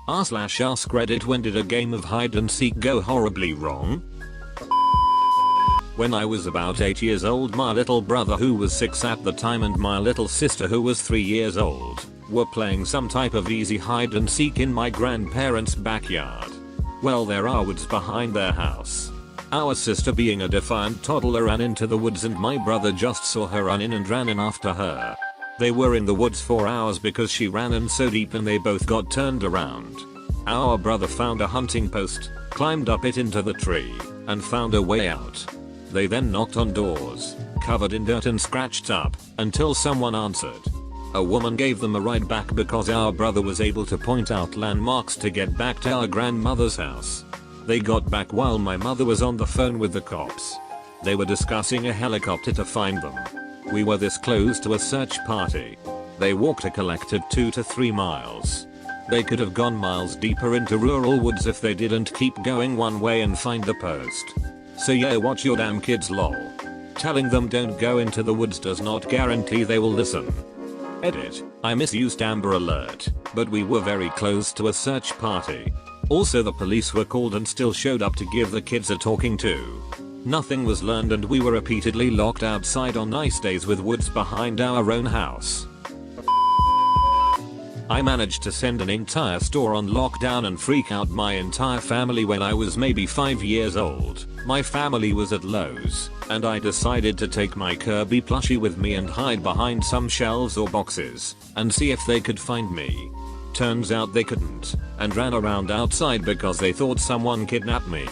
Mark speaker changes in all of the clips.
Speaker 1: r/AskReddit, when did a game of hide and seek go horribly wrong? When I was about 8 years old, my little brother, who was 6 at the time, and my little sister, who was 3 years old, were playing some type of easy hide and seek in my grandparents' backyard. Well, there are woods behind their house. Our sister, being a defiant toddler, ran into the woods, and my brother just saw her run in and ran in after her. They were in the woods for hours because she ran in so deep, and they both got turned around. Our brother found a hunting post, climbed up it into the tree, and found a way out. They then knocked on doors, covered in dirt and scratched up, until someone answered. A woman gave them a ride back because our brother was able to point out landmarks to get back to our grandmother's house. They got back while my mother was on the phone with the cops. They were discussing a helicopter to find them. We were this close to a search party. They walked a collective 2 to 3 miles. They could have gone miles deeper into rural woods if they didn't keep going one way and find the post. So yeah, watch your damn kids, lol. Telling them don't go into the woods does not guarantee they will listen. Edit. I misused Amber Alert, but we were very close to a search party. Also, the police were called and still showed up to give the kids a talking to. Nothing was learned, and we were repeatedly locked outside on nice days with woods behind our own house. I managed to send an entire store on lockdown and freak out my entire family when I was maybe 5 years old. My family was at Lowe's, and I decided to take my Kirby plushie with me and hide behind some shelves or boxes and see if they could find me. Turns out they couldn't, and ran around outside because they thought someone kidnapped me.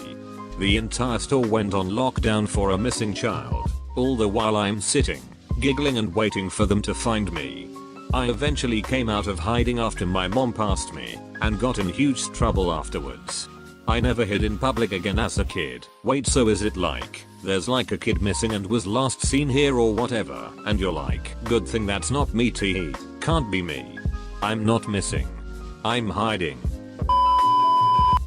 Speaker 1: The entire store went on lockdown for a missing child, all the while I'm sitting, giggling and waiting for them to find me. I eventually came out of hiding after my mom passed me, and got in huge trouble afterwards. I never hid in public again as a kid. Wait, so is it like, there's like a kid missing and was last seen here or whatever, and you're like, good thing that's not me, tee. Can't be me. I'm not missing. I'm hiding.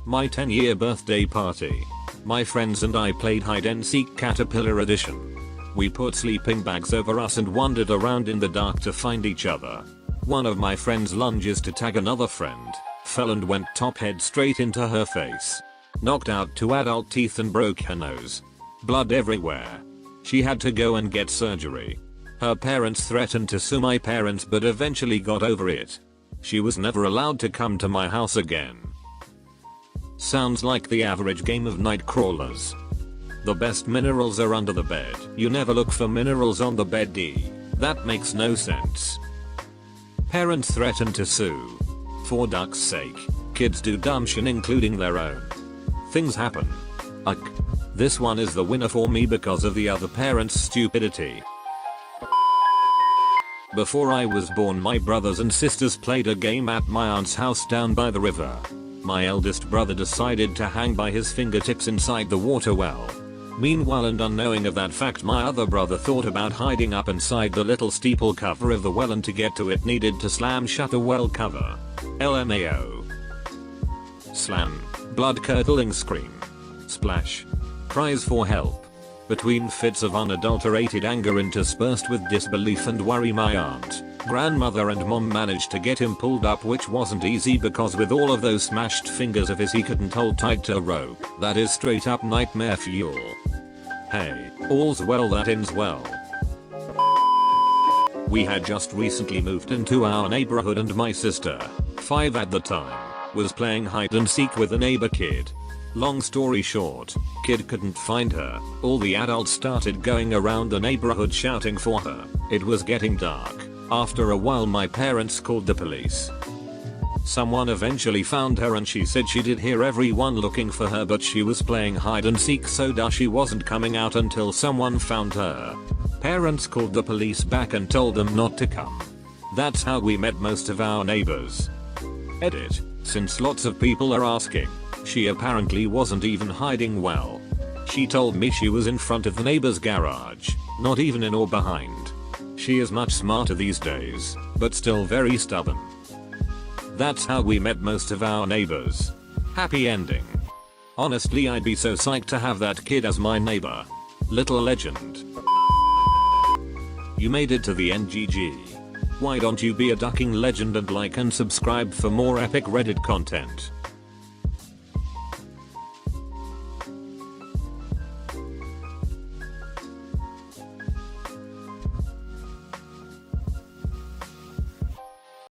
Speaker 1: My 10-year birthday party. My friends and I played hide and seek Caterpillar edition. We put sleeping bags over us and wandered around in the dark to find each other. One of my friends lunges to tag another friend, fell and went top head straight into her face. Knocked out 2 adult teeth and broke her nose. Blood everywhere. She had to go and get surgery. Her parents threatened to sue my parents, but eventually got over it. She was never allowed to come to my house again. Sounds like the average game of night crawlers. The best minerals are under the bed. You never look for minerals on the bed, D. That makes no sense. Parents threaten to sue. For duck's sake. Kids do dumb shit, including their own. Things happen. This one is the winner for me because of the other parent's stupidity. Before I was born, my brothers and sisters played a game at my aunt's house down by the river. My eldest brother decided to hang by his fingertips inside the water well. Meanwhile, and unknowing of that fact, my other brother thought about hiding up inside the little steeple cover of the well, and to get to it needed to slam shut a well cover. LMAO. Slam. Blood-curdling scream. Splash. Cries for help. Between fits of unadulterated anger interspersed with disbelief and worry, my aunt, grandmother and mom managed to get him pulled up, which wasn't easy because with all of those smashed fingers of his he couldn't hold tight to a rope. That is straight up nightmare fuel. Hey, all's well that ends well. We had just recently moved into our neighborhood, and my sister, 5 at the time, was playing hide and seek with a neighbor kid. Long story short, kid couldn't find her. All the adults started going around the neighborhood shouting for her. It was getting dark. After a while, my parents called the police. Someone eventually found her, and she said she did hear everyone looking for her, but she was playing hide and seek, so she wasn't coming out until someone found her. Parents called the police back and told them not to come. That's how we met most of our neighbors. Edit. Since lots of people are asking, she apparently wasn't even hiding well. She told me she was in front of the neighbor's garage, not even in or behind. She is much smarter these days, but still very stubborn. That's how we met most of our neighbors. Happy ending. Honestly, I'd be so psyched to have that kid as my neighbor. Little legend. You made it to the end, GG. Why don't you be a ducking legend and like and subscribe for more epic Reddit content?